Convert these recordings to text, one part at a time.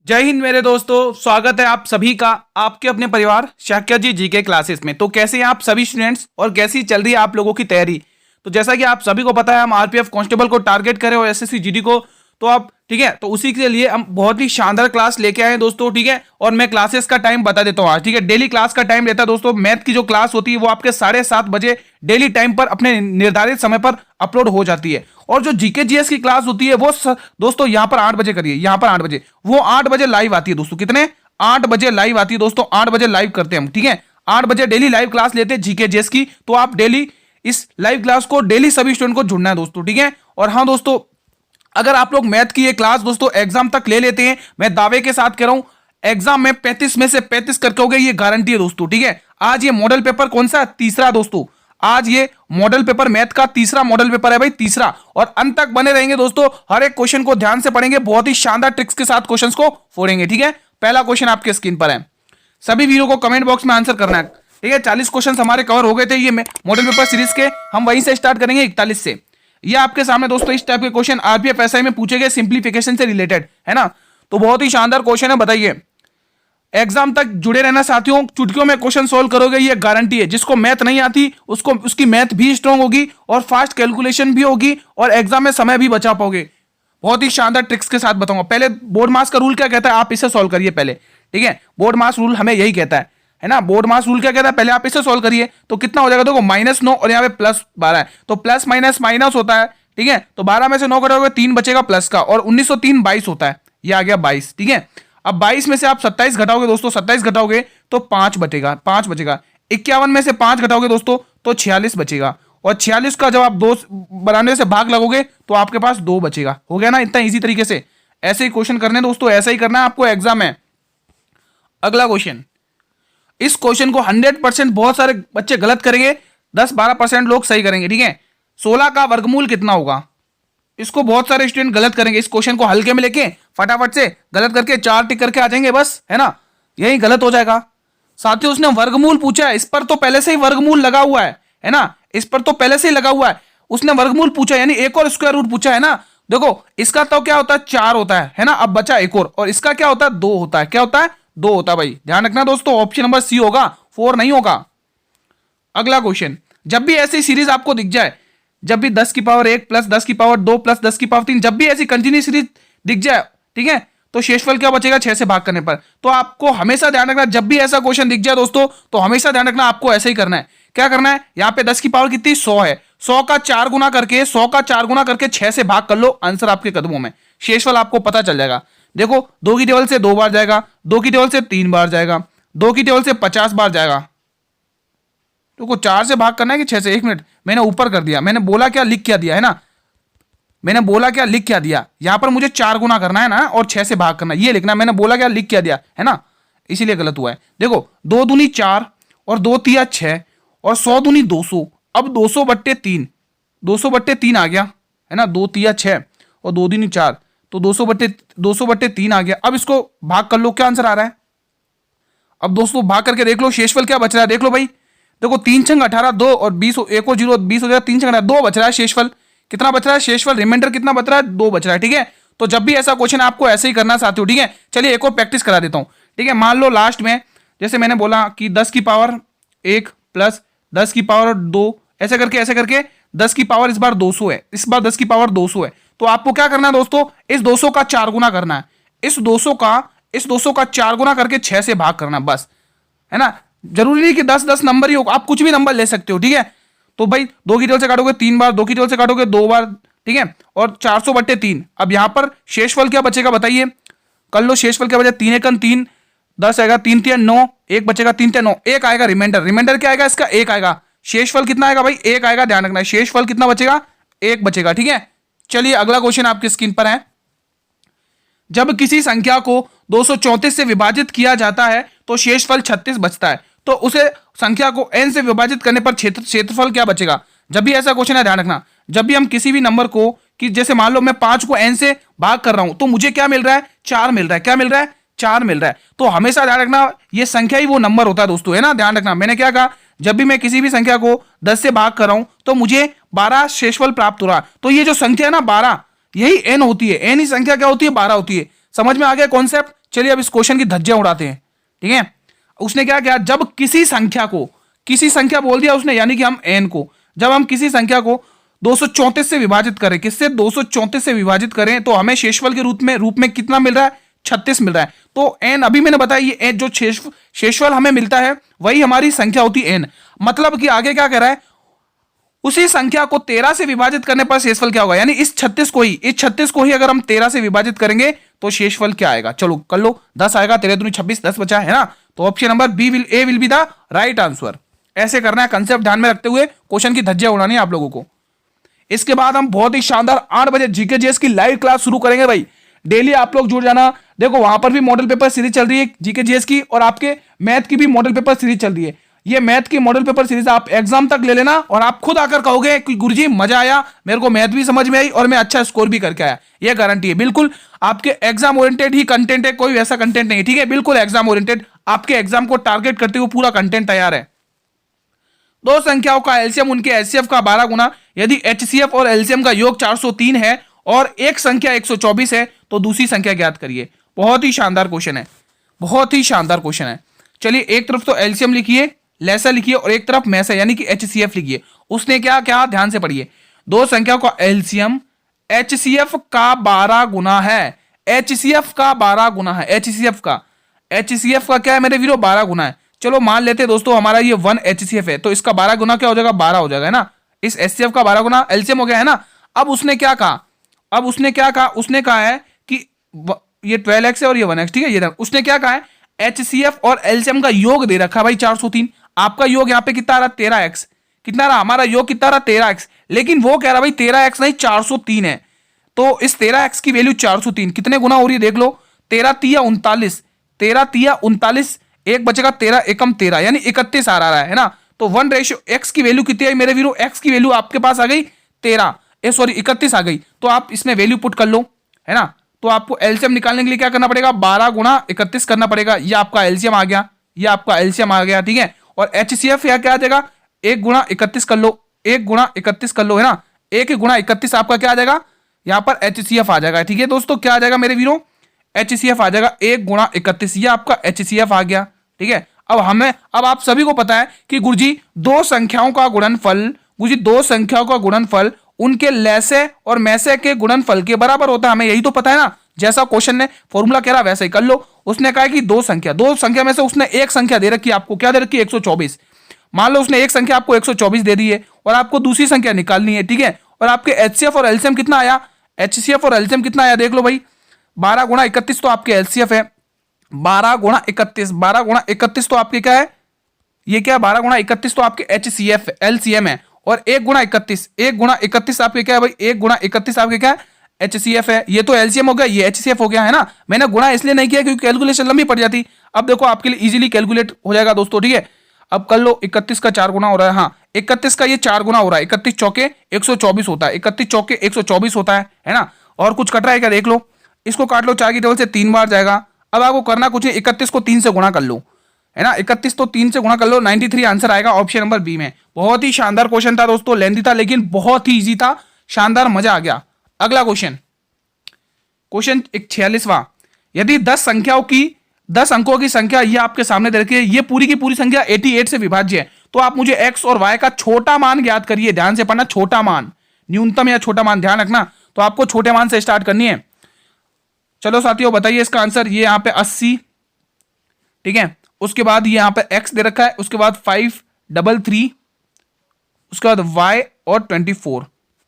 जय हिंद मेरे दोस्तों, स्वागत है आप सभी का आपके अपने परिवार शाक्या जी जीके क्लासेस में। तो कैसे हैं आप सभी स्टूडेंट्स और कैसी चल रही है आप लोगों की तैयारी। तो जैसा कि आप सभी को पता है, हम आरपीएफ कांस्टेबल को टारगेट करें और एसएससी जीडी को, तो आप ठीक है, तो उसी के लिए हम बहुत ही शानदार क्लास लेके आए हैं दोस्तों। ठीक है, और मैं क्लासेस का टाइम बता देता हूँ आज। ठीक है, डेली क्लास का टाइम रहता है दोस्तों। मैथ की जो क्लास होती है वो आपके 7:30 बजे डेली टाइम पर अपने निर्धारित समय पर अपलोड हो जाती है। और जो जीके जीएस की क्लास होती है वो दोस्तों यहाँ पर 8 बजे करिए, यहाँ पर 8 बजे, वो 8 बजे लाइव आती है दोस्तों। कितने? 8 बजे लाइव आती है दोस्तों। 8 बजे लाइव करते हैं हम। ठीक है, 8 बजे डेली लाइव क्लास लेते हैं जीके जीएस की। तो आप डेली इस लाइव क्लास को डेली सभी स्टूडेंट को जुड़ना है दोस्तों। ठीक है, और हाँ दोस्तों, अगर आप लोग मैथ की ये क्लास दोस्तों एग्जाम तक ले लेते हैं, मैं दावे के साथ कह रहा हूं एग्जाम में 35 में से 35 करके हो गए, ये गारंटी है दोस्तों। ठीक है, आज ये मॉडल पेपर कौन सा? तीसरा दोस्तों। आज ये मॉडल पेपर मैथ का तीसरा मॉडल पेपर है भाई, तीसरा। और अंत तक बने रहेंगे दोस्तों, हर एक क्वेश्चन को ध्यान से पढ़ेंगे, बहुत ही शानदार ट्रिक्स के साथ क्वेश्चंस को फोड़ेंगे। ठीक है, पहला क्वेश्चन आपके स्क्रीन पर है, सभी वीडियो को कमेंट बॉक्स में आंसर करना है। ठीक है, 40 क्वेश्चन हमारे कवर हो गए थे ये मॉडल पेपर सीरीज के, हम वहीं से स्टार्ट करेंगे 41 से। ये आपके सामने दोस्तों इस टाइप के क्वेश्चन आरपीएफ एसआई में पूछे गए, सिंप्लीफिकेशन से रिलेटेड है ना। तो बहुत ही शानदार क्वेश्चन है, बताइए। एग्जाम तक जुड़े रहना साथियों, चुटकियों में क्वेश्चन सोल्व करोगे, ये गारंटी है। जिसको मैथ नहीं आती उसको उसकी मैथ भी स्ट्रांग होगी और फास्ट कैलकुलेशन भी होगी और एग्जाम में समय भी बचा पाओगे। बहुत ही शानदार ट्रिक्स के साथ बताऊंगा। पहले बोर्ड मास का रूल क्या कहता है, आप इसे सोल्व करिए पहले। ठीक है, बोर्ड मास रूल हमें यही कहता है ना। बोर्ड मास रूल क्या कहता है, पहले आप इसे सोल्व करिए। तो कितना हो जाएगा देखो, -9 और यहाँ पे +12 है, तो प्लस माइनस माइनस होता है। ठीक है, तो 12 में से 9 कटोगे 3 बचेगा प्लस का, और 1903 22 होता है, ये आ गया 22। ठीक है, अब 22 में से आप 27 घटाओगे दोस्तों, 27 घटाओगे तो 5 बचेगा, 5 बचेगा। 51 में से 5 घटाओगे दोस्तों तो 46 बचेगा, और 46 का जब आप 2 92 से भाग लगोगे तो आपके पास 2 बचेगा। हो गया ना, इतना इजी तरीके से। ऐसे ही क्वेश्चन करने दोस्तों, ऐसा ही करना है आपको एग्जाम में। अगला क्वेश्चन, इस क्वेश्चन को 100% बहुत सारे बच्चे गलत करेंगे, 10-12% लोग सही करेंगे। ठीक है, 16 का वर्गमूल कितना होगा, इसको बहुत सारे स्टूडेंट गलत करेंगे। इस क्वेश्चन को हल्के में लेके फटाफट से गलत करके 4 टिक करके आ जाएंगे बस, है ना, यही गलत हो जाएगा। साथियों, उसने वर्गमूल पूछा है, इस पर तो पहले से ही वर्गमूल लगा हुआ है ना, इस पर तो पहले से ही लगा हुआ है। उसने वर्गमूल पूछा यानी एक और स्क्वायर रूट पूछा है ना। देखो, इसका तो क्या होता है, 4 होता है ना, अब बचा एक और इसका क्या होता है, 2 होता है। क्या होता है, 2 होता है भाई, ध्यान रखना दोस्तों। ऑप्शन नंबर सी होगा, 4 नहीं होगा। अगला क्वेश्चन, जब भी ऐसी सीरीज आपको दिख जाए, जब भी 10 की पावर 1 प्लस 10 की पावर 2 प्लस 10 की पावर 3, जब भी ऐसी कंटिन्यू सीरीज दिख जाए, ठीक है, तो शेषफल क्या बचेगा 6 से भाग करने पर। तो आपको हमेशा ध्यान रखना, जब भी ऐसा क्वेश्चन दिख जाए दोस्तों, तो हमेशा ध्यान रखना आपको ऐसा ही करना है। क्या करना है, यहां पे 10 की पावर कितनी, 100 है, 100 का 4 गुना करके 100 का 4 गुना करके 6 से भाग कर लो, आंसर आपके कदमों में, शेषफल आपको पता चल जाएगा। देखो, 2 की टेबल से 2 बार जाएगा, 2 की टेबल से 3 बार जाएगा, 2 की टेबल से 50 बार जाएगा। तो को 4 से भाग करना है कि 6 से, 1 मिनट, मैंने ऊपर कर दिया, मैंने बोला क्या लिख क्या दिया है ना, मैंने बोला क्या लिख क्या दिया, यहां पर मुझे 4 गुना करना है ना और 6 से भाग करना, ये लिखना, मैंने बोला क्या लिख क्या दिया है ना, इसीलिए गलत हुआ है। देखो, 2 दूनी 4 और 2 तिया 6 और 100 दूनी 200, अब 200/3, 200/3 आ गया है ना, 2 तिया 6 और 2 दूनी 4, तो 200/3 आ गया। अब इसको भाग कर लो, क्या आंसर आ रहा है। अब दोस्तों भाग करके देख लो शेषफल क्या बच रहा है, देख लो भाई। देखो, 3 छंग 18, 2 और 20, 1 और 0 20 हो जाएगा, 3 छंग 2 बच रहा है शेषफल। कितना बच रहा है शेषफल, रिमाइंडर कितना बच रहा है, 2 बच रहा है। ठीक है, तो जब भी ऐसा क्वेश्चन आपको ऐसे ही करना साथियों। ठीक है, चलिए एक और प्रैक्टिस करा देता हूं। ठीक है, मान लो लास्ट में जैसे मैंने बोला कि 10 की पावर 1 प्लस 10 की पावर 2, ऐसे करके 10 की पावर इस बार 200 है, इस बार 10 की पावर 200 है। तो आपको क्या करना है दोस्तों, इस 200 का 4 गुना करना है, इस 200 का 4 गुना करके 6 से भाग करना, बस, है ना। जरूरी नहीं कि 10 नंबर ही हो, आप कुछ भी नंबर ले सकते हो। ठीक है, तो भाई 2 की टेबल से काटोगे 3 बार, 2 की टेबल से काटोगे 2 बार, ठीक है, और 400/3। अब यहां पर शेषफल क्या बचेगा बताइए, कर लो शेषफल क्या बचेगा, 3 एकम 3, 10 आएगा, 3 तिया 9, 1 बचेगा, 3 तिया 9, 1 आएगा रिमाइंडर क्या आएगा इसका, 1 आएगा। शेषफल कितना आएगा भाई, 1 आएगा, ध्यान रखना है, शेषफल कितना बचेगा, 1 बचेगा। ठीक है, चलिए अगला क्वेश्चन आपकी स्क्रीन पर है, जब किसी संख्या को 234 से विभाजित किया जाता है तो शेषफल 36 बचता है, तो उसे संख्या को n से विभाजित करने पर क्षेत्रफल क्या बचेगा। जब भी ऐसा क्वेश्चन है, ध्यान रखना, जब भी हम किसी भी नंबर को, कि जैसे मान लो मैं 5 को n से भाग कर रहा हूं, तो मुझे क्या मिल रहा है, 4 मिल रहा है। क्या मिल रहा है, 4 मिल रहा है। तो हमेशा ध्यान रखना, ये संख्या ही वो नंबर होता है दोस्तों, है ना, ध्यान रखना। मैंने क्या कहा, जब भी मैं किसी भी संख्या को 10 से भाग कर रहा हूं तो मुझे 12 शेषफल प्राप्त हो रहा है। तो ये जो संख्या है ना 12, यही n होती है, n ही संख्या क्या होती है, 12 होती है। समझ में आ गया कॉन्सेप्ट। चलिए अब इस क्वेश्चन की धज्जियां उड़ाते हैं, ठीक है। उसने क्या किया, जब किसी संख्या बोल दिया उसने, यानी कि हम n को, जब हम किसी संख्या को 234 से विभाजित करें, किससे 234 से विभाजित करें, तो हमें शेषफल के रूप में कितना मिल रहा है, 36 मिल रहा है। तो n अभी मैंने बताया, ये जो शेषफल हमें मिलता है वही हमारी संख्या होती है n। मतलब कि आगे क्या कह रहा है, उसी संख्या को 13 से विभाजित करने पर शेषफल क्या होगा, यानी इस 36 को ही अगर हम 13 से विभाजित करेंगे तो शेषफल क्या आएगा। चलो कर लो, 10 आएगा, 13 दूनी 26, 10 बचा है ना। तो option number A will be the right answer. ऐसे करना है, कंसेप्ट ध्यान में रखते हुए क्वेश्चन की धज्जियां उड़ानी है आप लोगों को। इसके बाद हम बहुत ही शानदार 8 बजे जीके जीएस की लाइव क्लास शुरू करेंगे भाई। डेली आप लोग जुड़ जाना। देखो वहां पर भी मॉडल पेपर सीरीज चल रही है जीके जीएस की, और आपके मैथ की भी मॉडल पेपर सीरीज चल रही है। ये मैथ की मॉडल पेपर सीरीज आप एग्जाम तक ले लेना, और आप खुद आकर कहोगे कि गुरुजी मजा आया, मेरे को मैथ भी समझ में आई और मैं अच्छा स्कोर भी करके आया। ये गारंटी है, बिल्कुल आपके एग्जाम ओरिएंटेड ही कंटेंट है, कोई वैसा कंटेंट नहीं है, ठीक है। बिल्कुल एग्जाम ओरिएंटेड, आपके एग्जाम को टारगेट करते हुए पूरा कंटेंट तैयार है। दो संख्याओं का एलसीएम उनके एचसीएफ का 12 गुना। यदि एचसीएफ और एलसीएम का योग 403 है और एक संख्या 124 है तो दूसरी संख्या ज्ञात करिए। बहुत ही शानदार क्वेश्चन है, बहुत ही शानदार क्वेश्चन है। चलिए एक तरफ तो एलसीएम लिखिए, लेसा लिखिए, और एक तरफ मैसा यानी कि एचसीएफ लिखिए। उसने क्या क्या, ध्यान से पढ़िए। दो संख्याओं का एलसीएम एचसीएफ का 12 गुना है, एचसीएफ का 12 गुना है, एचसीएफ का क्या है मेरे वीरो, 12 गुना है। चलो मान लेते हैं दोस्तों हमारा ये 1 एचसीएफ है, तो इसका 12 गुना क्या हो जाएगा, 12 हो जाएगा, है ना। इस एचसीएफ का 12 गुना एलसीएम हो गया, है ना। अब उसने क्या कहा, उसने कहा है कि ये 12x है और ये 1x, ठीक है। ये उसने क्या कहा है, एचसीएफ और एलसीएम का योग दे रखा भाई 403। आपका योग यहाँ पे कितना रहा, 13x। कितना रहा हमारा योग, कितना रहा, 13x। लेकिन वो कह रहा भाई 13x नहीं 403 है। तो इस 13x की वैल्यू 403 कितने गुना हो रही है देख लो, 13 तिया 39, एक बचेगा 13 एकम 13 यानी 31 आ रहा है ना। तो 1:x की वैल्यू कितनी आई मेरे वीरो, x की वैल्यू आपके पास आ गई 31 आ गई। तो आप इसमें वैल्यू पुट कर लो, है ना। तो आपको एलसीएम निकालने के लिए क्या करना पड़ेगा, 12 गुना 31 करना पड़ेगा। ये आपका एलसीएम आ गया, ये आपका एलसीएम आ गया, ठीक है। और एचसीएफ या क्या आ जाएगा, 1 गुणा 31 कर लो, 1 गुणा 31 कर लो, है ना। 1 गुणा 31 आपका क्या आ जाएगा, यहाँ पर एचसीएफ आ जाएगा, ठीक है दोस्तों। क्या आ जाएगा मेरे वीरो, एचसीएफ आ जाएगा 1 गुणा 31, ये आपका एचसीएफ आ गया, ठीक है। अब आप सभी को पता है कि गुरुजी दो संख्याओं का गुणनफल उनके लैसे और मैसे के गुणनफल के बराबर होता है, हमें यही तो पता है ना। जैसा क्वेश्चन ने फॉर्मूला कह रहा वैसे ही कर लो। उसने कहा कि दो संख्या में से उसने एक संख्या दे रखी है आपको, क्या दे रखी है, 124। मान लो उसने एक संख्या आपको 124 दे दी है और आपको दूसरी संख्या निकालनी है, ठीक है। और आपके एचसीएफ और एलसीएम कितना आया, देख लो भाई, 12 गुणा 31 तो आपके एलसीएफ है, 12 गुणा 31 तो आपके क्या है, ये क्या है, 12 गुणा 31 तो आपके एचसीएफ एलसीएम है। और 1 गुणा 31 आपके क्या है भाई, 1 गुणा 31 आपके क्या है, एचसीएफ है। ये तो एलसीएम हो गया, ये एचसीएफ हो गया, है ना। मैंने गुणा इसलिए नहीं किया क्योंकि कैलकुलेशन लंबी पड़ जाती। अब देखो आपके लिए इजीली कैलकुलेट हो जाएगा दोस्तों, ठीक है। अब कर लो, 31 का 4 गुना हो रहा है, हाँ 31 का ये 4 गुना हो रहा है, 31 चौके 124 होता है, 31 चौके 124 होता है ना। और कुछ कट रहा है क्या, देख लो, इसको काट लो, 4 की टेबल से 3 बार जाएगा। अब आपको करना कुछ नहीं, 31 को 3 से गुणा कर लो, है ना। 31 तो 3 से गुणा कर लो, 93 आंसर आएगा ऑप्शन नंबर बी में। बहुत ही शानदार क्वेश्चन था दोस्तों, लेंथी था लेकिन बहुत ही इजी था, शानदार, मजा आ गया। अगला क्वेश्चन 46वां। यदि 10 अंकों की संख्या ये आपके सामने दे रखी है, ये पूरी की पूरी संख्या 88 से विभाज्य है, तो आप मुझे x और y का छोटा मान ज्ञात करिए। ध्यान से पढ़ना, छोटा मान, न्यूनतम या छोटा मान ध्यान रखना। तो आपको छोटे मान से स्टार्ट करनी है। चलो साथियों बताइए इसका आंसर, ये यहाँ पे 80, ठीक है। उसके बाद ये यहाँ पे x दे रखा है, उसके बाद 533, उसके बाद y और 24।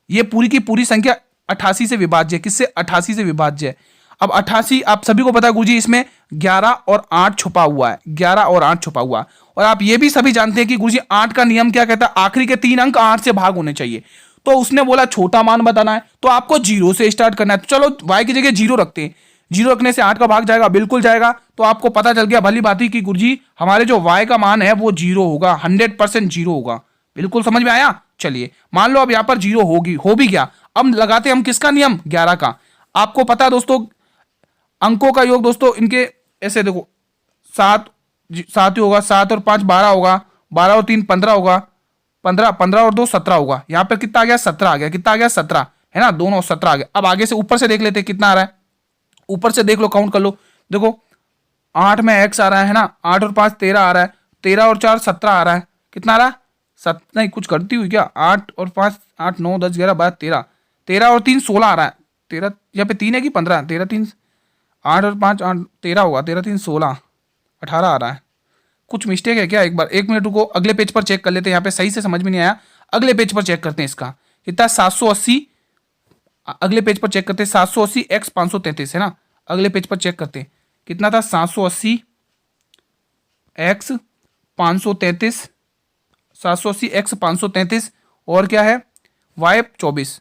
ये पूरी की पूरी संख्या 88 से विभाज्य है। किससे, 88 से विभाज्य है। अब 88 आप सभी को पता है गुरुजी, इसमें 11 और 8 छुपा हुआ है, 11 और 8 छुपा हुआ है। और आप ये भी सभी जानते हैं कि गुरुजी 8 का नियम क्या कहता है, आखिरी के 3 अंक 8 से भाग होने चाहिए। तो उसने बोला छोटा मान बताना है, तो आपको 0 से स्टार्ट करना है। तो चलो y की जगह 0 रखते हैं, 0 रखने से 8 का भाग जाएगा, बिल्कुल जाएगा। तो आपको पता चल गया भली बात ही कि गुरुजी हमारे जो y का मान है वो 0 होगा, 100% 0 होगा। बिल्कुल समझ में आया। चलिए मान लो अब यहाँ पर 0 हो भी गया। अब लगाते हम किसका नियम, 11 का। आपको पता है दोस्तों अंकों का योग, दोस्तों इनके ऐसे देखो, 7 ही होगा, 7 और 5 12 होगा, 12 और 3 15 होगा, 15 और 2 17 होगा। यहाँ पर कितना आ गया, 17 आ गया। कितना आ गया, 17, है ना, दोनों 17 आ गया। अब आगे से ऊपर से देख लेते कितना आ रहा है, ऊपर से देख लो, काउंट कर लो। देखो 8 में x आ रहा है ना, 8 और 5 13 आ रहा है, 13 और 4 17 आ रहा है, कितना आ रहा है नहीं कुछ करती हुई क्या, 8 और 5 8 9 10 11 12 13, 13 और 3 16 आ रहा है, 13 यहाँ पे 3 है कि 15, 13 3 8 और 5 8 13 होगा, 13 3 16 18 आ रहा है, कुछ मिस्टेक है क्या, एक बार 1 मिनट रुको, अगले पेज पर चेक कर लेते हैं, यहाँ पे सही से समझ में नहीं आया, अगले पेज पर चेक करते हैं इसका कितना 780, अगले पेज पर चेक करते हैं 780 x 533 है ना, अगले पेज पर चेक करते हैं कितना था 780 x 533, 780 x 533 और क्या है y 24,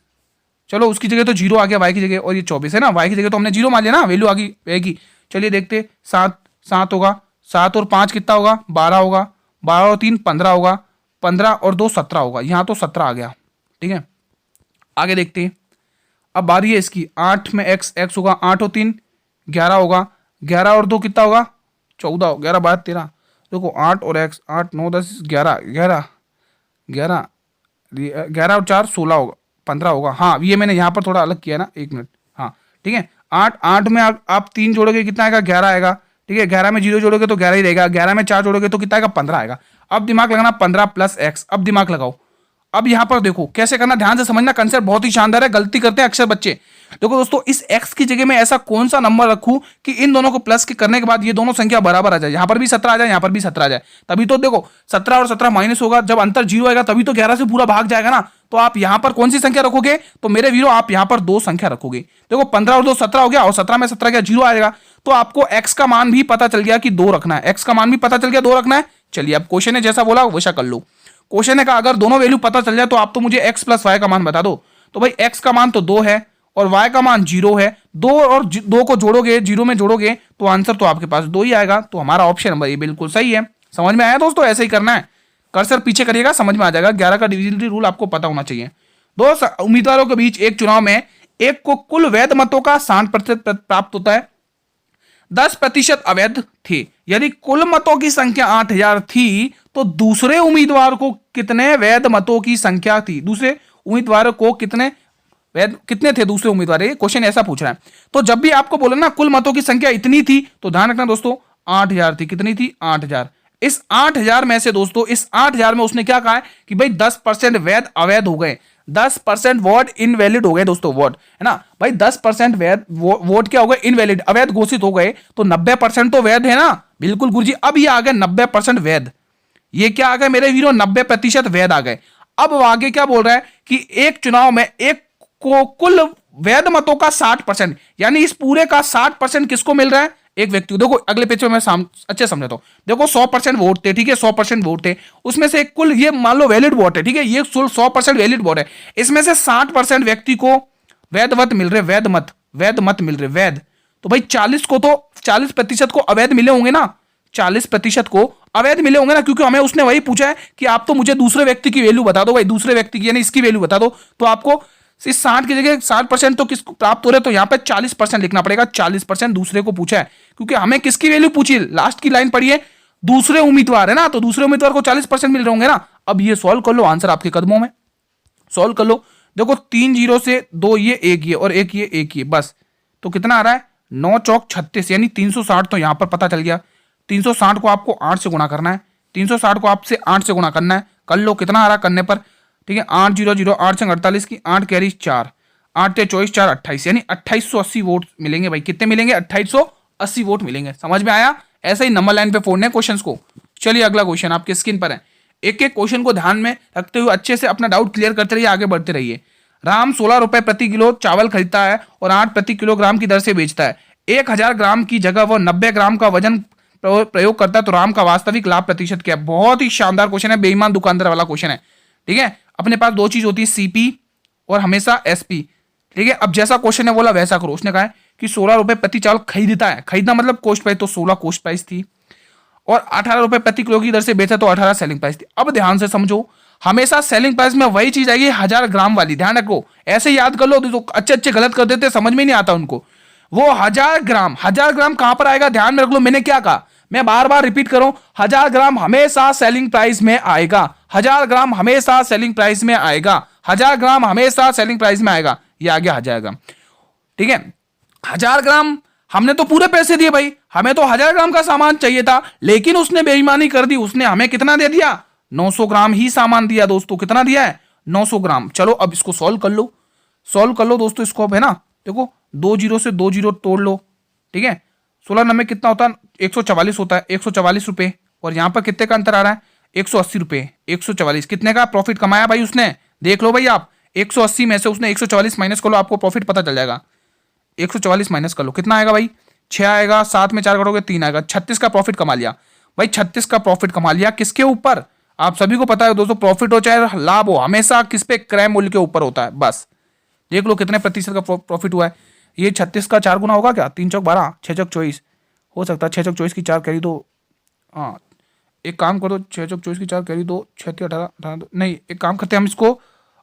चलो उसकी जगह तो जीरो आ गया y की जगह, और ये 24 है ना, y की जगह तो हमने जीरो मान लिया ना, वैल्यू आ गई रहेगी। चलिए देखते 7 7 होगा, 7 और 5 कितना होगा 12 होगा, 12 और 3 15 होगा, 15 और 2 17 होगा, यहाँ तो 17 आ गया। ठीक है आगे देखते हैं, अब बारी है इसकी, 8 में x होगा, 8 और 3 11 होगा, 11 और 2 कितना होगा 14 होगा, 11 12 13, देखो 8 और x 8 9 10 11 11 11 11 और 4 16 होगा, 15 होगा, हाँ ये मैंने यहाँ पर थोड़ा अलग किया ना, 1 मिनट, हाँ ठीक है 8 में आप 3 जोड़ोगे कितना आएगा 11 आएगा, ठीक है 11 में 0 जोड़ोगे तो 11 ही रहेगा, 11 में 4 जोड़ोगे तो कितना आएगा 15 आएगा। अब दिमाग लगाना 15 प्लस x, अब दिमाग लगाओ, अब यहां पर देखो कैसे करना, ध्यान से समझना, कंसेप्ट बहुत ही शानदार है, गलती करते हैं अक्सर बच्चे। देखो दोस्तों इस x की जगह में ऐसा कौन सा नंबर रखूं कि इन दोनों को प्लस के करने के बाद ये दोनों संख्या बराबर आ जाए, यहां पर भी 17 आ जाए, यहां पर भी 17 आ जाए, तभी तो देखो 17 और 17 माइनस होगा, जब अंतर 0 आएगा तभी तो 11 से पूरा भाग जाएगा ना, तो आप यहां पर कौन सी संख्या रखोगे, तो मेरे वीरो आप यहां पर 2 संख्या रखोगे। देखो 15 और 2 17 हो गया, और 17 में 17 क्या 0 आएगा, तो आपको x का मान भी पता चल गया कि 2 रखना है, x का मान भी पता चल गया 2 रखना है। चलिए अब क्वेश्चन ने जैसा बोला वैसा कर लो, क्वेश्चन है का अगर दोनों वैल्यू पता चल जाए तो आप तो मुझे x प्लस वाई का मान बता दो, तो भाई x का मान तो 2 है और y का मान 0 है, 2 और 2 को जोड़ोगे 0 में जोड़ोगे तो आंसर तो आपके पास 2 ही आएगा, तो हमारा ऑप्शन नंबर ये बिल्कुल सही है। समझ में आया दोस्तों, ऐसे ही करना है, कर्सर पीछे करिएगा समझ में आ जाएगा, 11 का डिविजिबिलिटी रूल आपको पता होना चाहिए। दो उम्मीदवारों के बीच एक चुनाव में एक को कुल वैध मतों का 60% प्राप्त होता है, 10% अवैध थे, यदि कुल मतों की संख्या 8000 थी तो दूसरे उम्मीदवार को कितने वैध मतों की संख्या थी, दूसरे उम्मीदवार को कितने थे दूसरे उम्मीदवार, ये क्वेश्चन ऐसा पूछ रहा है। तो जब भी आपको बोला ना कुल मतों की संख्या इतनी थी तो ध्यान रखना दोस्तों 8000 थी, कितनी थी 8000, इस 8000 में से दोस्तों इस 8000 में उसने क्या कहा है कि भाई 10% वैध अवैध हो गए, 10% वोट इनवैलिड हो गए दोस्तों, वोट है ना भाई 10% वैध वोट क्या हो गए इनवैलिड अवैध घोषित हो गए, तो 90% तो वैध है ना, बिल्कुल गुरुजी। अब ये आ गए 90% वैध, ये क्या आ गए मेरे वीरों 90% वैध आ गए। अब आगे क्या बोल रहा है कि एक चुनाव में एक को कुल वैध मतों का 60%, यानी इस पूरे का 60% किसको मिल रहा है, एक व्यक्ति। देखो अगले पेज पे मैं अच्छे समझाता हूं, देखो 100% वोट थे, ठीक है 100% वोट थे, उसमें से कुल ये मान लो वैलिड वोट है, ठीक है ये 100% वैलिड वोट है, इसमें से 60% व्यक्ति को वैध मत मिल रहे, वैध मत मिल रहे वैध, तो भाई 40% को अवैध मिले होंगे ना, 40% को अवैध मिले होंगे ना, क्योंकि हमें उसने वही पूछा है कि आप तो मुझे दूसरे व्यक्ति की वैल्यू बता दो, भाई दूसरे व्यक्ति की यानी इसकी वैल्यू बता दो, तो आपको इस 60 की जगह 60% तो किसको प्राप्त हो रहे, तो यहां पे 40% लिखना पड़ेगा, 40% दूसरे को पूछा है, क्योंकि हमें किसकी वैल्यू पूछी, लास्ट की लाइन पढ़िए दूसरे उम्मीदवार है ना, तो दूसरे उम्मीदवार को 40% मिल रहे होंगे ना। अब ये सॉल्व कर लो, आंसर आपके कदमों में, सॉल्व कर लो। देखो 3 0 से 2 ये 1 ये और 1 ये 1 ये, बस तो कितना आ रहा है 9 चौक 36, यानी 360 तो यहां पर पता चल गया। 360 को आपको 8 से गुणा करना है, 360 को आपसे 8 से गुणा करना है, कर लो कितना आ रहा है करने पर, ठीक है 8 0 0 8 से 48 की 8 कैरी 4 8 24 4 28, यानी 2880 वोट मिलेंगे। भाई कितने मिलेंगे 2880 वोट मिलेंगे। समझ में आया, ऐसे ही नंबर लाइन पे फोड़ने क्वेश्चंस को। चलिए अगला क्वेश्चन आपके स्क्रीन पर है, एक एक क्वेश्चन को ध्यान में रखते हुए अच्छे से अपना डाउट क्लियर करते रहिए, आगे बढ़ते रहिए। राम 16 रुपए प्रति किलो चावल खरीदता है और 8 प्रति किलोग्राम की दर से बेचता है, 1000 ग्राम की जगह वो 90 ग्राम का वजन प्रयोग करता है, तो राम का वास्तविक लाभ प्रतिशत क्या है। बहुत ही शानदार क्वेश्चन है, बेईमान दुकानदार वाला क्वेश्चन है, ठीक है। अपने पास 2 चीज होती है सीपी और हमेशा एसपी, ठीक है। अब जैसा क्वेश्चन है बोला वैसा करो, उसने कहा है कि 16 रुपए प्रति चावल खरीदता है, खरीदना मतलब कॉस्ट प्राइस, तो 16 कॉस्ट प्राइस थी, और 18 रुपए प्रति किलो की दर से बेचा तो 18 सेलिंग प्राइस थी। अब ध्यान से समझो, हमेशा सेलिंग प्राइस में वही चीज आएगी 1000 ग्राम वाली, ध्यान रखो, ऐसे याद कर लो, तो अच्छे गलत कर देते, समझ में नहीं आता उनको। वो 1000 ग्राम कहां पर आएगा, ध्यान में रख लो, मैंने क्या कहा, मैं बार बार रिपीट करूं, 1000 ग्राम हमेशा सेलिंग प्राइस में आएगा, 1000 ग्राम हमेशा सेलिंग प्राइस में आएगा, 1000 ग्राम हमेशा सेलिंग प्राइस में आएगा, ये आ गया 1000 ग्राम, ठीक है। 1000 ग्राम हमने तो पूरे पैसे दिए भाई, हमें तो 1000 ग्राम का सामान चाहिए था, लेकिन उसने बेईमानी कर दी, उसने हमें कितना दे दिया, 900 ग्राम ही सामान दिया दोस्तों। कितना दिया है, 900 ग्राम। चलो अब इसको सॉल्व कर लो, सॉल्व कर लो दोस्तों इसको। अब है ना, देखो 2 जीरो से 2 जीरो तोड़ लो, ठीक है। 16 नंबर कितना होता है, 144 होता है, 144 रुपये। और यहाँ पर कितने का अंतर आ रहा है, 180 रुपये। 144 कितने का प्रॉफिट कमाया भाई उसने, देख लो भाई आप। 180 में से उसने 144 माइनस कर लो, आपको प्रॉफिट पता चल जाएगा। 144 माइनस कर लो, कितना आएगा भाई, 6 आएगा, 7 में 4 करोगे 3 आएगा, 36 का प्रॉफिट कमा लिया भाई। 36 का प्रॉफिट कमा लिया, किसके ऊपर, आप सभी को पता है दोस्तों, प्रॉफिट हो चाहे लाभ हो, हमेशा किस पे, क्रय मूल्य के ऊपर होता है। बस देख लो कितने प्रतिशत का प्रॉफिट हुआ है। ये 36 का 4 गुना होगा क्या, 3 चौक 12, 6 चौक 24 हो सकता है। 6 चौक 24 की 4 कैरी दो, हाँ एक काम करो, 6 चौक 24 की 4 कैरी दो, 6 18 18 नहीं, एक काम करते हैं हम इसको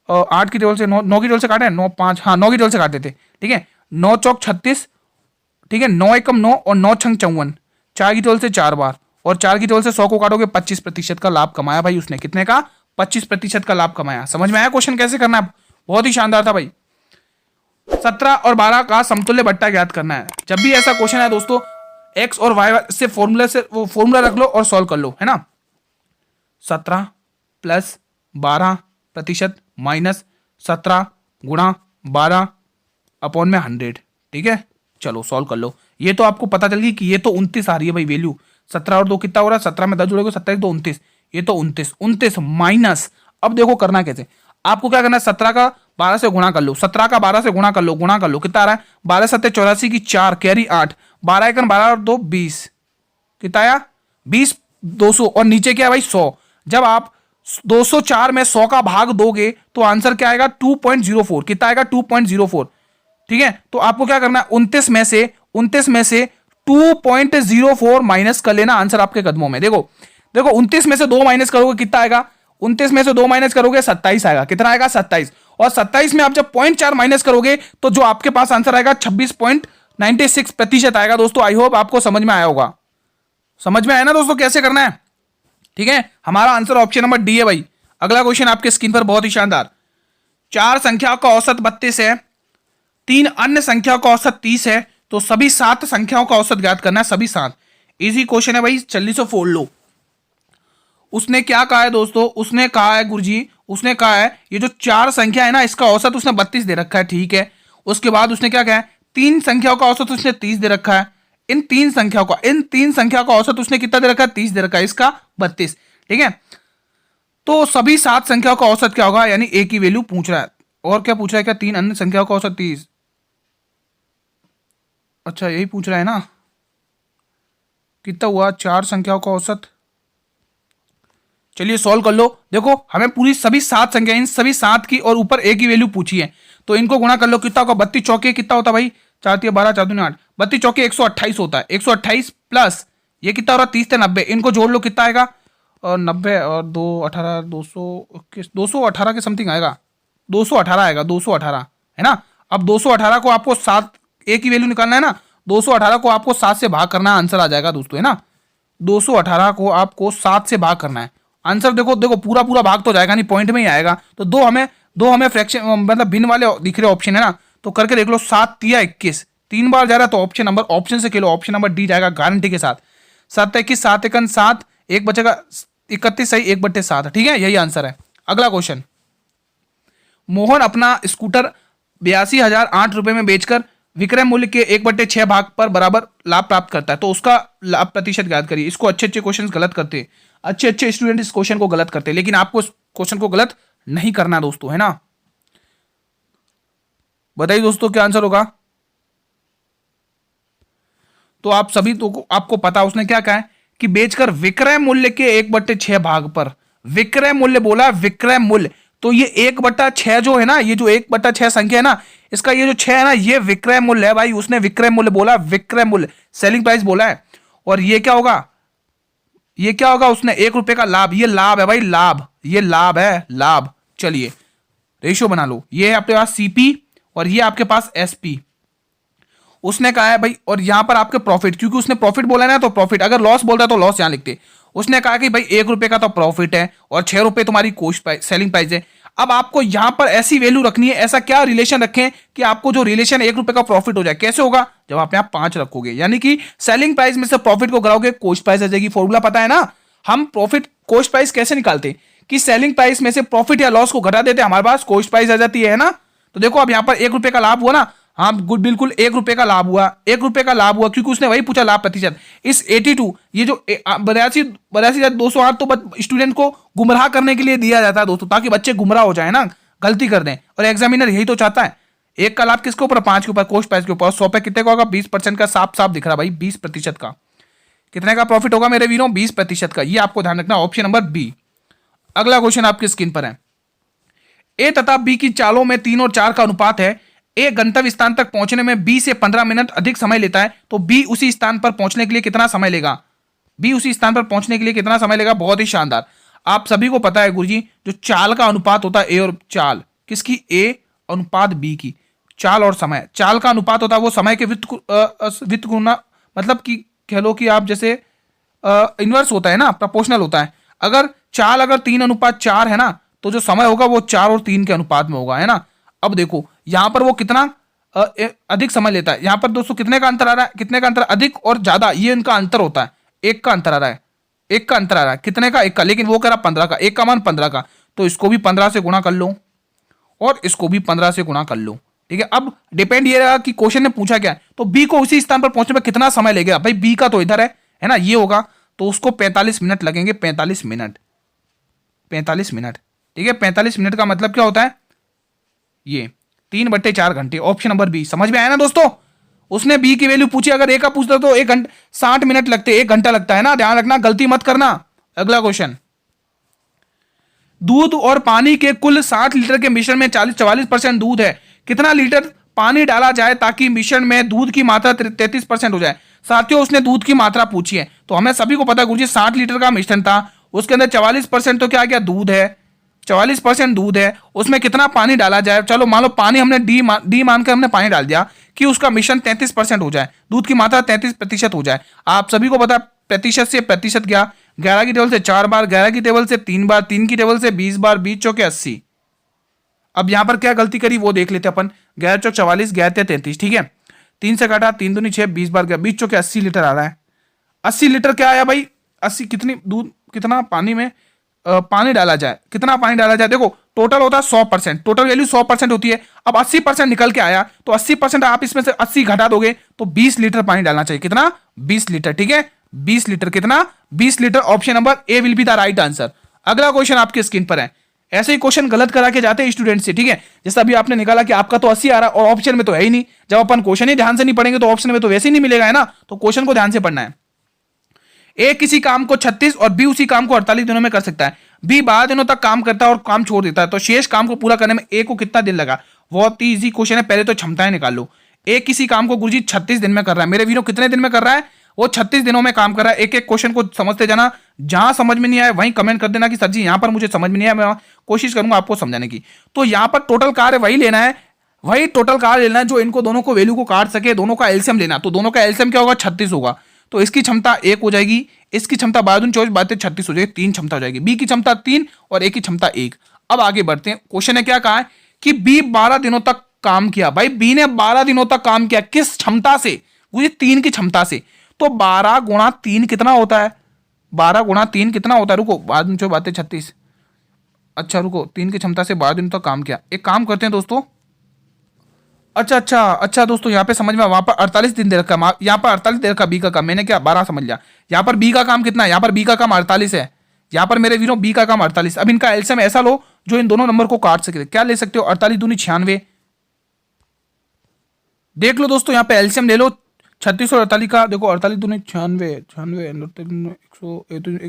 8 की टेबल से 9 की टेबल से काटे, 9 5, हाँ 9 की टेबल से काट देते, ठीक है। 9 चौक 36, ठीक है, 9 एकम 9 और 9 छंग 54, 4 की टेबल से 4 बार, और 4 की टेबल से 100 को काटोगे, 25% का लाभ कमाया भाई उसने। कितने का, 25% का लाभ कमाया। समझ में आया क्वेश्चन कैसे करना है, बहुत ही शानदार था भाई। 17 और 12 का समतुल्य बट्टा ज्ञात करना है। जब भी ऐसा क्वेश्चन है दोस्तों, एक्स और वाई से फॉर्मूले से वो फॉर्मूला रख लो और सॉल्व कर लो, है ना। 17 प्लस 12% माइनस 17 गुणा 12 अपॉन में 100, ठीक है। चलो सॉल्व कर लो। ये तो आपको पता चल गई कि ये तो 29 आ रही है भाई वैल्यू। 17 और 2 कितना हो रहा है, 17 में 10 जुड़ेगा, 27 2 29, ये तो 29 माइनस। अब देखो करना कैसे, आपको क्या करना है, 17 का 12 से गुणा कर लो, 17 का 12 से गुणा कर लो, कितना आ रहा है, 12 7 84 की 4 कैरी 8, 12 एकन 12 और 2 20, कितना आया 20, 200 और नीचे क्या है भाई 100। जब आप 204 में 100 का भाग दोगे तो आंसर क्या आएगा 2.04, कितना आएगा 2.04, ठीक है। तो आपको क्या करना है, 29 में से 2.04 माइनस कर लेना, आंसर आपके कदमों में। देखो 29 में से 2 माइनस करोगे कितना आएगा, 29 में से 2 माइनस करोगे 27 आएगा, कितना आएगा 27, और 27 में आप जब 0.4 माइनस करोगे तो जो आपके पास आंसर आएगा 26.96% आएगा। दोस्तों आई होप आपको समझ में आया होगा, समझ में आया ना दोस्तों कैसे करना है, ठीक है। हमारा आंसर ऑप्शन नंबर डी है भाई। अगला क्वेश्चन आपके स्क्रीन पर बहुत ही शानदार, 4 संख्याओं का औसत 32 है, 3 अन्य संख्याओं का औसत 30 है, तो सभी 7 संख्याओं का औसत ज्ञात करना है, सभी 7। इजी क्वेश्चन है भाई, जल्दी से फोड़ लो। उसने क्या कहा है दोस्तों, उसने कहा है गुरुजी, उसने कहा है ये जो 4 संख्या है ना इसका औसत उसने 32 दे रखा है, ठीक है। उसके बाद उसने क्या कहा है, 3 संख्याओं का औसत उसने 30 दे रखा है। इन तीन संख्याओं का औसत उसने कितना दे रखा है, 30 दे रखा है, इसका 32, ठीक है। तो सभी 7 संख्याओं का औसत क्या होगा, यानी ए की वैल्यू पूछ रहा है। और क्या पूछ रहा है, क्या 3 अन्य संख्याओं का औसत 30, अच्छा यही पूछ रहा है ना। कितना हुआ, 4 संख्याओं का औसत, चलिए सॉल्व कर लो। देखो हमें पूरी सभी 7 संख्या, इन सभी 7 की और ऊपर ए की वैल्यू पूछी है, तो इनको गुणा कर लो, कितना होगा, 32 चौके कितना होता है भाई, 4 3 12 4 2 8, 32 चौके 128 होता है। 128 प्लस ये कितना हो रहा है, 30 से 90, इनको जोड़ लो कितना आएगा, और 90 और 2 18 218 के समथिंग आएगा, 218 आएगा, 218 है ना। अब 218 को आपको 7 ए की वैल्यू निकालना है ना, 218 को आपको 7 से भाग करना है, आंसर आ जाएगा दोस्तों, है ना। 218 को आपको 7 से भाग करना है, आंसर देखो पूरा भाग तो जाएगा नहीं, पॉइंट में ही आएगा। तो दो हमें फ्रैक्शन मतलब भिन्न वाले दिख रहे ऑप्शन है ना, तो करके देख लो, 7 3 21, 3 बार जा रहा है तो ऑप्शन से खेलो, ऑप्शन नंबर डी जाएगा गारंटी के साथ। 7 21 7 एकन 7, एक बचेगा 31, सही 1/7, ठीक है, यही आंसर है। अगला क्वेश्चन, मोहन अपना स्कूटर 82,008 रुपए में बेचकर विक्रय मूल्य के 1/6 भाग पर बराबर लाभ प्राप्त करता है, तो उसका लाभ प्रतिशत ज्ञात करिए। इसको अच्छे क्वेश्चन गलत करते हैं, अच्छे स्टूडेंट इस क्वेश्चन को गलत करते हैं, लेकिन आपको इस क्वेश्चन को गलत नहीं करना दोस्तों, है ना। बताइए दोस्तों क्या आंसर होगा। तो आप सभी तो आपको पता, उसने क्या कहा है कि बेचकर विक्रय मूल्य के 1/6 भाग पर, विक्रय मूल्य बोला, विक्रय मूल्य, तो ये 1/6 जो है ना, ये जो 1/6 संख्या है ना, इसका ये जो 6 है ना, ये विक्रय मूल्य है भाई। उसने विक्रय मूल्य बोला, विक्रय मूल्य सेलिंग प्राइस बोला है। और ये क्या होगा, ये क्या होगा, उसने 1 रुपए का लाभ, ये लाभ है भाई, लाभ, ये लाभ है, लाभ। चलिए रेशियो बना लो, ये है आपके पास सीपी और ये आपके पास एसपी। उसने कहा है भाई, और यहां पर आपके प्रॉफिट, क्योंकि उसने प्रॉफिट बोला है ना, तो प्रॉफिट, अगर लॉस बोलता है तो लॉस यहां लिखते। उसने कहा कि भाई 1 रुपए का तो प्रॉफिट है और 6 रुपए तुम्हारी कॉस्ट प्राइस, सेलिंग प्राइस है। अब आपको यहां पर ऐसी वैल्यू रखनी है, ऐसा क्या रिलेशन रखें कि आपको जो रिलेशन 1 रुपए का प्रॉफिट हो जाए। कैसे होगा, जब आप यहां 5 रखोगे, यानी कि सेलिंग प्राइस में से प्रॉफिट को गिराओगे, कॉस्ट प्राइस आ जाएगी। फॉर्मूला पता है ना, हम प्रॉफिट कॉस्ट प्राइस कैसे निकालते हैं कि सेलिंग प्राइस में से प्रॉफिट या लॉस को घटा देते, हमारे पास कॉस्ट प्राइस आ जाती है ना। तो देखो अब यहां पर 1 रुपए का लाभ हुआ ना, हाँ गुड, बिल्कुल 1 रुपए का लाभ हुआ, 1 रुपए का लाभ हुआ, क्योंकि उसने वही पूछा लाभ प्रतिशत। इस 82, ये जो 82,208 तो स्टूडेंट को गुमराह करने के लिए दिया जाता है दोस्तों, ताकि बच्चे गुमराह हो जाए ना, गलती कर दें, और एग्जामिनर यही तो चाहता है। 1 का लाभ किसके ऊपर, 5 के ऊपर, कॉस्ट प्राइस के ऊपर। 100 पे कितने का होगा, 20% का, साफ साफ दिख रहा भाई, 20% का। कितने का प्रॉफिट होगा मेरे वीरों, 20% का। ये आपको ध्यान रखना, ऑप्शन नंबर बी। अगला क्वेश्चन आपकी स्क्रीन पर है। ए तथा बी की चालों में 3 और 4 का अनुपात है। ए गंतव्य स्थान तक पहुंचने में बी से 15 मिनट अधिक समय लेता है, तो बी उसी स्थान पर पहुंचने के लिए कितना समय लेगा। बी उसी स्थान पर पहुंचने के लिए कितना समय लेगा। बहुत ही शानदार, आप सभी को पता है गुरुजी, जो चाल का अनुपात होता है, ए और चाल किसकी, ए अनुपात बी की, चाल और समय। चाल का अनुपात होता है वो समय के वित्त गुना, मतलब कि कह लो कि आप जैसे इनवर्स होता है ना, प्रपोर्शनल होता है। अगर चाल अगर 3:4 है ना, तो जो समय होगा वो 4 और 3 के अनुपात में होगा, है ना। अब देखो यहां पर वो कितना अधिक समय लेता है। यहां पर दोस्तों कितने का अंतर आ रहा है, कितने का अंतर, अधिक और ज्यादा, ये इनका अंतर होता है। 1 का अंतर आ रहा है, 1 का अंतर आ रहा है, कितने का, 1 का, लेकिन वो कह रहा 15 का, 1 का मान 15 का, तो इसको भी 15 से गुणा कर लो और इसको भी 15 से गुणा कर लो, ठीक है। अब डिपेंड ये रहा कि क्वेश्चन ने पूछा क्या है, तो बी को उसी स्थान पर पहुंचने में कितना समय लगेगा। भाई बी का तो इधर है ना, ये होगा, तो उसको 45 मिनट लगेंगे, 45 मिनट, 45 मिनट, ठीक है। 45 मिनट का मतलब क्या होता है, ये 3/4 घंटे। ऑप्शन नंबर बी, समझ में आया ना दोस्तों। उसने बी की वैल्यू पूछी, अगर ए का पूछता तो 1 घंटा 60 मिनट लगते, 1 घंटा लगता है ना, ध्यान रखना, गलती मत करना। अगला क्वेश्चन, दूध और पानी के कुल 60 लीटर के मिश्रण में 44% दूध है, कितना लीटर पानी डाला जाए ताकि मिश्रण में दूध की मात्रा 33% हो जाए। साथियों उसने दूध की मात्रा पूछी है, तो हमें सभी को पता है गुरुजी 60 लीटर का मिश्रण था, उसके अंदर 44% तो क्या आ गया, दूध है, 44% दूध है, उसमें कितना पानी डाला जाए। चलो मान लो पानी हमने डी मान कर हमने पानी डाल दिया कि उसका मिश्रण 33% हो जाए, दूध की मात्रा 33% हो जाए। आप सभी को पता प्रतिशत से प्रतिशत गया, 11 की टेबल से 4 बार, 11 की टेबल से 3 बार, 3 की टेबल से 20 बार, 20 चौके 80। अब यहां पर क्या गलती करी वो देख लेते अपन, 11 चौक 44, 11 33, ठीक है, 3 से काटा, 3 दूनी 6, 20 बार गया, 20 चौके 80 लीटर आ रहा है। 80 लीटर क्या आया भाई, 80 कितनी दूध, कितना पानी में पानी डाला जाए, कितना पानी डाला जाए। देखो टोटल होता है 100%, टोटल वैल्यू 100% होती है। अब 80% निकल के आया, तो 80% आप इसमें से 80 घटा दोगे तो 20 लीटर पानी डालना चाहिए, कितना, 20 लीटर, ठीक है, 20 लीटर, कितना, 20 litre. Option number A will be the right answer. अगला क्वेश्चन आपके स्क्रीन पर है। ऐसे ही क्वेश्चन गलत करा के जाते हैं स्टूडेंट से, ठीक है। जैसे अभी आपने निकाला कि आपका तो 80 आ रहा है और ऑप्शन में तो है ही नहीं। जब अपन क्वेश्चन ही ध्यान से नहीं पढ़ेंगे तो ऑप्शन में तो वैसे ही नहीं मिलेगा, है ना। तो क्वेश्चन को ध्यान से पढ़ना है। ए किसी काम को 36 और बी उसी काम को 48 दिनों में कर सकता है। बी 12 दिनों तक काम करता है और काम छोड़ देता है, तो शेष काम को पूरा करने में ए को कितना दिन लगा। बहुत ही इजी क्वेश्चन है, पहले तो क्षमताएं निकाल लो। ए किसी काम को गुरुजी 36 दिन में कर रहा है, मेरे वीरों कितने दिन में कर रहा है, वो 36 दिनों में काम कर रहा है। एक एक क्वेश्चन को समझते जाना, जहां समझ में नहीं आए वहीं कमेंट कर देना कि सर जी यहां पर मुझे समझ में नहीं आया, मैं कोशिश करूंगा आपको समझाने की। तो यहां पर टोटल कार्य वही लेना है, वही टोटल कार्य लेना है जो इनको दोनों को वैल्यू को काट सके, दोनों का एलसीएम लेना। तो दोनों का एलसीएम क्या होगा, 36 होगा, तो इसकी क्षमता 1 हो जाएगी, इसकी क्षमता 12×24 36 हो जाएगी, 3 क्षमता हो जाएगी। बी की क्षमता 3 और ए की क्षमता 1। अब आगे बढ़ते हैं, क्वेश्चन ने क्या कहा है कि बी 12 दिनों तक काम किया। भाई बी ने 12 दिनों तक काम किया, किस क्षमता से, मुझे 3 की क्षमता से। तो 12 गुणा 3 कितना होता है, 12 गुणा 3 कितना होता है, रुको बाद में जो बातें 36, अच्छा रुको, 3 की क्षमता से 12 दिनों तक काम किया। एक काम करते हैं दोस्तों, अच्छा दोस्तों यहाँ पे समझ में, वहां पर 48 दिन दे रखा, यहाँ पर 48 दे रखा बी का काम, मैंने क्या 12 समझ लिया। यहाँ पर बी का काम कितना है, यहाँ पर बी का काम 48 है, यहाँ पर मेरे वीरों बी का काम 48। अब इनका एलसीएम ऐसा लो जो इन दोनों नंबर को काट सके। क्या ले सकते हो, 48 दूनी 96, देख लो दोस्तों यहाँ पे एलसीएम ले लो 36 और 48 का। देखो 48 दूनी 96,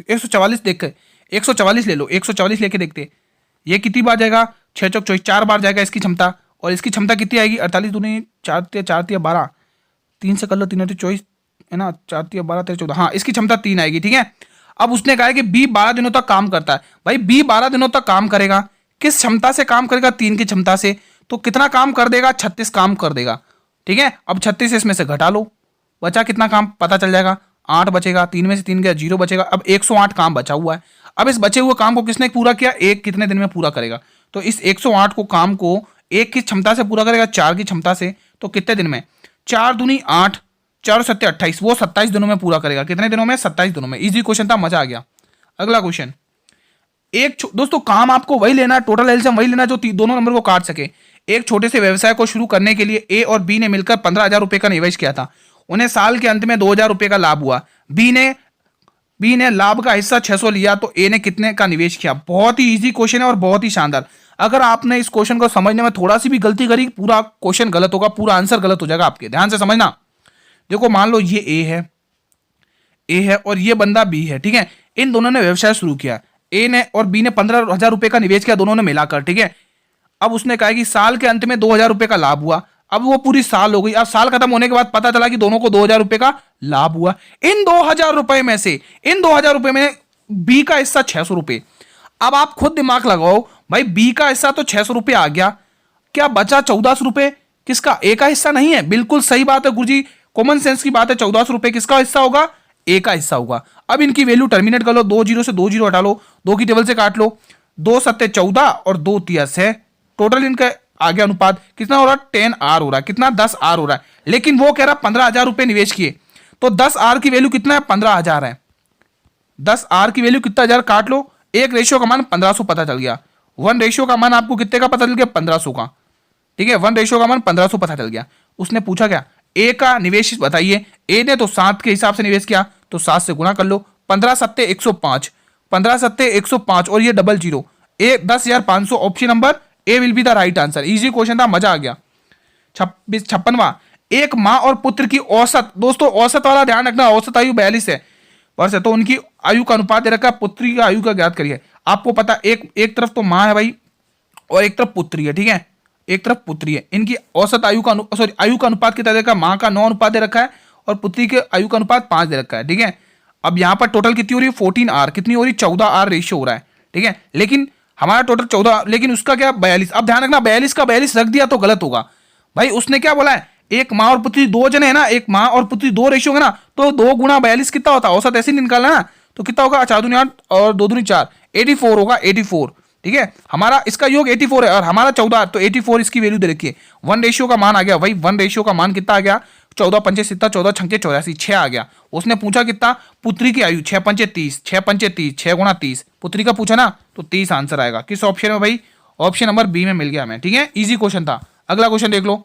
144, देख के 144 ले लो, 144 लेके देखते ये कितनी बार जाएगा, 6 चौक 24, 4 बार जाएगा इसकी क्षमता। और इसकी क्षमता कितनी आएगी, 48 दूनी 4 तिया 12, 3 से कर लो, 3 24 है ना, 4 तिया 12 13 14, हाँ इसकी क्षमता 3 आएगी, ठीक है। अब उसने कहा है कि बी 12 दिनों तक काम करता है। भाई बी 12 दिनों तक काम करेगा, किस क्षमता से काम करेगा, 3 की क्षमता से। तो कितना काम कर देगा, 36 काम कर देगा, ठीक है। अब 36 इसमें से घटा लो, बचा कितना काम पता चल जाएगा, 8 बचेगा, 3 में से 3 गया 0 बचेगा। अब 108 काम बचा हुआ है। अब इस बचे हुए काम को किसने पूरा किया, एक कितने दिन में पूरा करेगा। तो इस 108 को काम को 1 की क्षमता से पूरा करेगा 4 की क्षमता से, तो कितने दिन में? 4 दूनी 8, 4 सत्ते 28, वो 27 दिनों में पूरा करेगा। कितने दिनों में? 27 दिनों में। इजी क्वेश्चन था, मजा आ गया। अगला क्वेश्चन, दोस्तों काम आपको वही लेना है, टोटल एलसीएम वही लेना जो दोनों नंबर को काट सके। एक छोटे से व्यवसाय को शुरू करने के लिए ए और बी ने मिलकर 15,000 रुपए का निवेश किया था। उन्हें साल के अंत में 2,000 रुपए का लाभ हुआ। बी ने लाभ का हिस्सा 600 लिया, तो ए ने कितने का निवेश किया? बहुत ही इजी क्वेश्चन है और बहुत ही शानदार। अगर आपने इस क्वेश्चन को समझने में थोड़ा सी भी गलती करी, पूरा क्वेश्चन गलत होगा, पूरा आंसर गलत हो जाएगा आपके। ध्यान से समझना। देखो मान लो ये ए है और ये बंदा बी है, ठीक है। इन दोनों ने व्यवसाय शुरू किया। ए ने और बी ने 15,000 रुपए का निवेश किया, दोनों ने मिलाकर, ठीक है। अब उसने कहा कि साल के अंत में 2,000 रुपए का लाभ हुआ। अब वो पूरी साल हो गई। अब साल खत्म होने के बाद पता चला कि दोनों को 2,000 रुपए का लाभ हुआ। इन 2,000 रुपए में बी का हिस्सा 600 रुपए। अब आप खुद दिमाग लगाओ भाई, बी का हिस्सा तो 600 रुपए आ गया, क्या बचा 1400 रुपए? किसका? ए का हिस्सा नहीं है। बिल्कुल सही बात है गुरुजी, कॉमन सेंस की बात है। 1400 रुपए किसका हिस्सा होगा? ए का हिस्सा होगा। अब इनकी वैल्यू टर्मिनेट कर लो, 2 जीरो से 2 जीरो हटा लो, 2 की टेबल से काट लो, 2 सत्ते 14 और 2 तिया 6। टोटल इनका आ गया अनुपात कितना हो रहा है? 10R हो रहा है। कितना? 10R हो रहा है। लेकिन वो कह रहा 15,000 रुपए निवेश किए, तो 10R की वैल्यू कितना है? 15,000 है। 10R की वैल्यू कितना? 1000 काट लो, एक रेशियो का मान 1500 पता चल गया। 1 रेशियो का मान आपको कितने का पता चल गया? 1500 का, ठीक है। 1 रेशियो का मान 1500 पता चल गया। उसने पूछा क्या? ए का निवेश बताइए। ए ने तो 7 के हिसाब से निवेश किया, तो 7 से गुणा कर लो। 15 सत्ते 105, 15 सत्ते 105 और ये double zero, A 10,500। Option number A will be the right answer. Easy question था, मजा आ गया। 56वां, एक माँ और पुत्र की औसत, दोस्तों औसत वाला ध्यान रखना, औसत आयु 42 है वर्ष है, तो उनकी आयु का अनुपात दे रखा है। पुत्री की आयु का ज्ञात करिए। आपको पता एक तरफ तो माँ है भाई और एक तरफ पुत्री है, ठीक है। एक तरफ पुत्री है, इनकी औसत आयु का आयु का अनुपात कितना दे रखा है? माँ का 9 अनुपात दे रखा है और पुत्री के आयु का अनुपात 5 दे रखा है, ठीक है। अब यहाँ पर टोटल कितनी हो रही है? 14R। कितनी हो रही? 14R रेशियो हो रहा है, ठीक है। लेकिन हमारा टोटल 14, लेकिन उसका क्या? 42। अब ध्यान रखना, 42 का 42 रख दिया तो गलत होगा भाई। उसने क्या बोला है? एक माँ और पुत्री 2 जने है ना, एक माँ और पुत्री 2 रेशियो है ना, तो 2 गुणा 42 कितना होता है? औसत ऐसे नहीं निकालना ना, तो कितना होगा? 4 दूनी 8 और 2 दूनी 4, 84 होगा। 84, ठीक है। हमारा इसका योग 84 है और हमारा 14, तो 84 इसकी वैल्यू दे रखी है। 1 रेशियो का मान आ गया भाई। 1 रेशियो का मान कितना आ गया? 14 पंचे 70, 14 छंके 84, 6 आ गया। उसने पूछा कितना? पुत्री की आयु 6 पंचे 30, 6 पंचे 30, 6 गुणा 30, पुत्री का पूछा ना, तो 30 आंसर आएगा। किस ऑप्शन में भाई? ऑप्शन नंबर बी में मिल गया हमें, ठीक है। इजी क्वेश्चन था। अगला क्वेश्चन देख लो।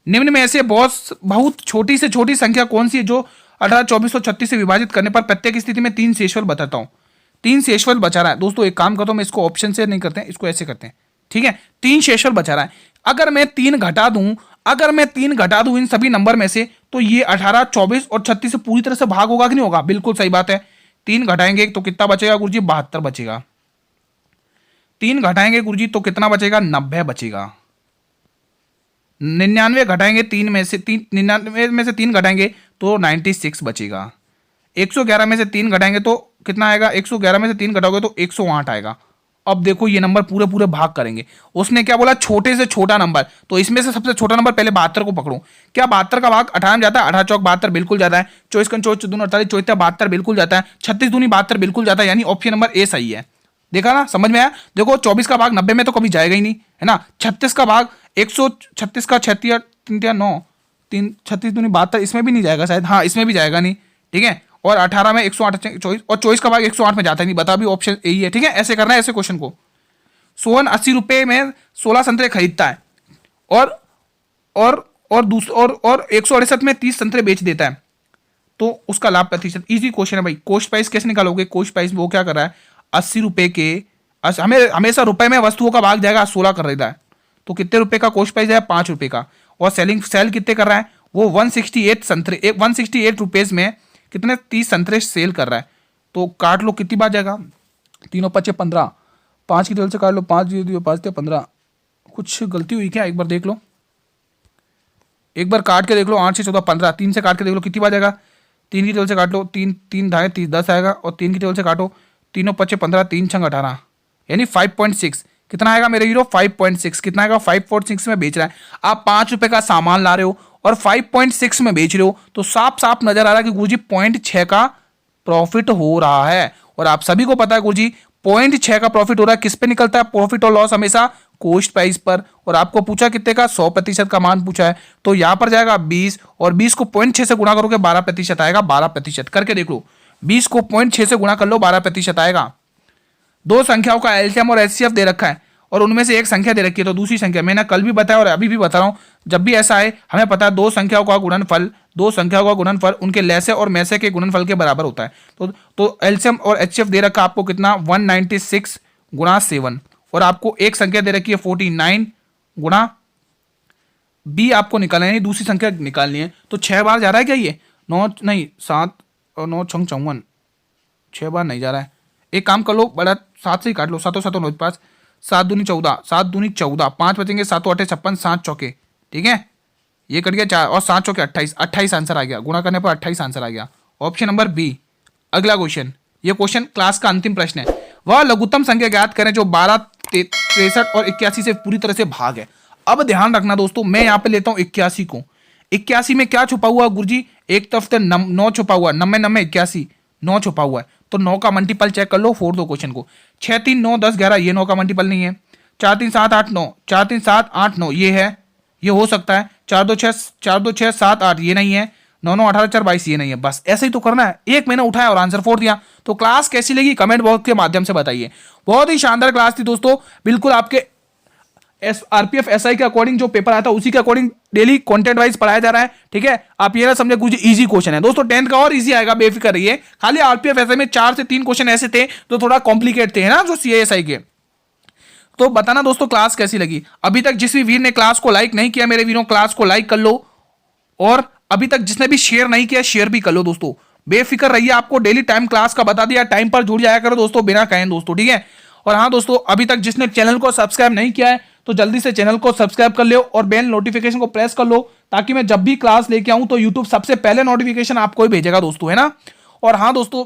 निम्न में से बहुत छोटी से छोटी संख्या कौन सी है जो 18, 24 और 36 से विभाजित करने पर प्रत्येक स्थिति में 3 शेषफल बताता हूं? 3 शेषफल बचा रहा है दोस्तों। एक काम करता हूं, मैं इसको ऑप्शन से नहीं करते हैं, इसको ऐसे करते हैं, ठीक है। 3 शेषफल बचा रहा है। अगर मैं 3 घटा दूं इन सभी नंबर में से, तो ये 18, 24 और 36 से पूरी तरह से भाग होगा कि नहीं होगा? बिल्कुल सही बात है। 3 घटाएंगे तो कितना बचेगा गुरुजी? 72 बचेगा। 3 घटाएंगे गुरुजी तो कितना बचेगा? 90 बचेगा। 99 घटाएंगे 3 में से 99 में से 3 घटाएंगे तो 96 बचेगा। 111 में से 3 घटाएंगे तो कितना आएगा? 111 में से 3 घटाओगे तो 108 आएगा। अब देखो ये नंबर पूरे पूरे भाग करेंगे। उसने क्या बोला? छोटे से छोटा नंबर, तो इसमें से सबसे छोटा नंबर पहले 72 को पकड़ो। क्या 72 का भाग 18 में जाता है? 18 चौक 72 बिल्कुल जाता है। 24 का 24 दूनी 48, 24 72 बिल्कुल जाता है। 36 दूनी 72 बिल्कुल जाता है। यानी ऑप्शन नंबर ए सही है। देखा ना, समझ में आया? देखो 24 का भाग 90 में तो कभी जाएगा ही नहीं, है ना। 36 का भाग 136 का 36 3 9 3 36 दूनी 72, इसमें भी नहीं जाएगा शायद। हाँ, इसमें भी जाएगा नहीं, ठीक है। और 18 में 108, 24 और 24 का भाग 108 में जाता ही नहीं। बता भी ऑप्शन यही है, ठीक है। ऐसे करना है ऐसे क्वेश्चन को। सोहन 80 रुपए में 16 संतरे खरीदता है और 168 में 30 संतरे बेच देता है, तो उसका लाभ प्रतिशत। इजी क्वेश्चन है भाई। कॉस्ट प्राइस कैसे निकालोगे? कॉस्ट प्राइस वो क्या कर रहा है? 80 रुपए के, हमें हमेशा रुपए में वस्तुओं का भाग जाएगा, 16 कर देता है, तो कितने रुपए का कॉस्ट प्राइस है? 5 रुपए का। और सेल कितने कर रहा है? वो 168 संतरे, 168 रुपीज में कितने? 30 संतरे सेल कर रहा है। तो काट लो, कितनी बार जाएगा? 3 और 5 15, 5 की टेबल से काट लो, 5 दियो 5 थे 15। कुछ गलती हुई क्या? एक बार देख लो, एक बार काट के देख लो। 8 से 14 15, 3 से काट के देख लो कितनी बार जाएगा? 3 की टेबल से काट लो, 3 ढाई 30 10 आएगा। और 3 की टेबल से काटो, 3 और 5 15, 3 छंग 18, यानी 5.6। कितना आएगा मेरे हीरो? 5.6। कितना आएगा? 5.6 में बेच रहा है। आप 5 रुपए का सामान ला रहे हो और 5.6 में बेच रहे हो, तो साफ साफ नजर आ रहा है कि गुरुजी 0.6 का प्रॉफिट हो रहा है। और आप सभी को पता है गुरुजी 0.6 का प्रॉफिट हो रहा है, किस पे निकलता है प्रॉफिट और लॉस? हमेशा कॉस्ट प्राइस पर। और आपको पूछा कितने का? 100% का मान पूछा है, तो यहां पर जाएगा 20 और 20 को 0.6 से गुणा करोगे 12% आएगा। 12% करके देख लो, 20 को 0.6 से गुणा कर लो 12% आएगा। दो संख्याओं का एलसीएम और एचसीएफ दे रखा है और उनमें से एक संख्या दे रखी है, तो दूसरी संख्या मैंने कल भी बताया और अभी भी बता रहा हूं, जब भी ऐसा है हमें पता है दो संख्याओं का गुणनफल उनके लैसे और मैसे के गुणनफल के बराबर होता है। तो एलसीएम और एचसीएफ दे रखा आपको कितना? 196 गुणा 7 और आपको एक संख्या दे रखी है 49 गुणा बी आपको निकालना है, दूसरी संख्या निकालनी है। तो 6 बार जा रहा है क्या ये? 9 नहीं 7 और 9 छंग 54, 6 बार नहीं जा रहा है। एक काम कर लो, बड़ा 7 से ही काट लो, 7 7 9 5, 7 दूनी 14, 7 दूनी 14, 5 बचेंगे, 7 8 56, 7 चौके, ठीक है, ये कट गया 4 और 7 चौके 28, 28 आंसर आ गया। गुणा करने पर 28 आंसर आ गया। Option number B. अगला क्वेश्चन, ये क्वेश्चन क्लास का अंतिम प्रश्न है। वह लघुत्तम संख्या ज्ञात करें जो 12, 63 और 81 से पूरी तरह से भाग है। अब ध्यान रखना दोस्तों, मैं यहाँ पे लेता हूँ 81 को। 81 में क्या छुपा हुआ गुरुजी? एक तरफ से 9 छुपा हुआ, 90 90 81, 9 छुपा हुआ है, तो 9 का मल्टीपल चेक कर लो। फोड़ दो क्वेश्चन को। 6 3 9 10 11, ये 9 का मल्टीपल नहीं है। 4 3 7 8 9, 4 3 7 8 9, ये है, ये हो सकता है। 4 2 6 7 8, ये नहीं है। 9 9 18 4 22, ये नहीं है। बस ऐसे ही तो करना है। एक मैंने उठाया और आंसर फोड़ दिया। तो क्लास कैसी लगी कमेंट बॉक्स के माध्यम से बताइए। बहुत ही शानदार क्लास थी दोस्तों, बिल्कुल आपके आरपीएफ एसआई के अकॉर्डिंग जो पेपर आया था उसी के अकॉर्डिंग डेली कंटेंट वाइज पढ़ाया जा रहा है, ठीक है। आप ये ना समझे कुछ इजी क्वेश्चन है दोस्तों, 10th का और इजी आएगा, बेफिक्र रहिए। खाली आरपीएफ एसआई में 4 से 3 क्वेश्चन ऐसे थे जो थोड़ा कॉम्प्लिकेट थे ना, जो सीएएसआई के। तो बताना दोस्तों क्लास कैसी लगी। अभी तक जिस भी वीर ने क्लास को लाइक नहीं किया, मेरे वीरों क्लास को लाइक कर लो, और अभी तक जिसने भी शेयर नहीं किया शेयर भी कर लो दोस्तों। बेफिक्र रहिए, आपको डेली टाइम क्लास का बता दिया, टाइम पर जुड़ जाया करो दोस्तों, बिना कहें दोस्तों, ठीक है। और हाँ दोस्तों, अभी तक जिसने चैनल को सब्सक्राइब नहीं किया है तो जल्दी से चैनल को सब्सक्राइब कर लो और बेल नोटिफिकेशन को प्रेस कर लो, ताकि मैं जब भी क्लास लेके आऊं तो यूट्यूब सबसे पहले नोटिफिकेशन आपको ही भेजेगा दोस्तों, है ना। और हाँ दोस्तों,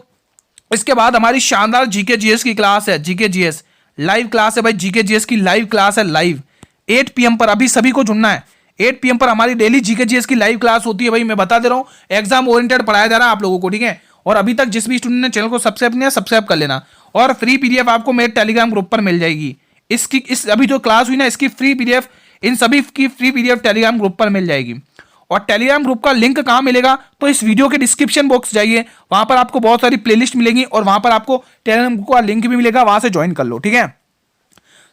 इसके बाद हमारी शानदार जीके जीएस की क्लास है, जीके जीएस लाइव क्लास है भाई। जीके जीएस की लाइव क्लास है, लाइव 8 PM पर। अभी सभी को जुड़ना है। 8 PM पर हमारी डेली जीके जीएस की लाइव क्लास होती है भाई। मैं बता दे रहा हूँ, एग्जाम ओरिएंटेड पढ़ाया जा रहा है आप लोगों को, ठीक है। और अभी तक जिस भी स्टूडेंट ने चैनल को सब्सक्राइब नहीं है, सब्सक्राइब कर लेना। और फ्री पीडीएफ आपको मेरे टेलीग्राम ग्रुप पर मिल जाएगी। इस अभी जो क्लास हुई ना, इसकी फ्री पीडीएफ, इन सभी की फ्री पीडीएफ टेलीग्राम ग्रुप पर मिल जाएगी। और टेलीग्राम ग्रुप का लिंक कहां मिलेगा? तो इस वीडियो के डिस्क्रिप्शन बॉक्स जाइए, वहां पर आपको बहुत सारी प्लेलिस्ट मिलेंगी और वहां पर आपको टेलीग्राम ग्रुप का लिंक भी मिलेगा, वहां से ज्वाइन कर लो, ठीक है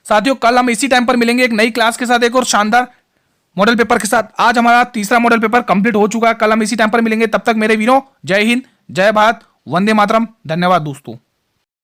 साथियों। कल हम इसी टाइम पर मिलेंगे एक नई क्लास के साथ, एक और शानदार मॉडल पेपर के साथ। आज हमारा तीसरा मॉडल पेपर कंप्लीट हो चुका है। कल हम इसी टाइम पर मिलेंगे। तब तक मेरे वीरों, जय हिंद, जय भारत, वंदे मातरम। धन्यवाद दोस्तों।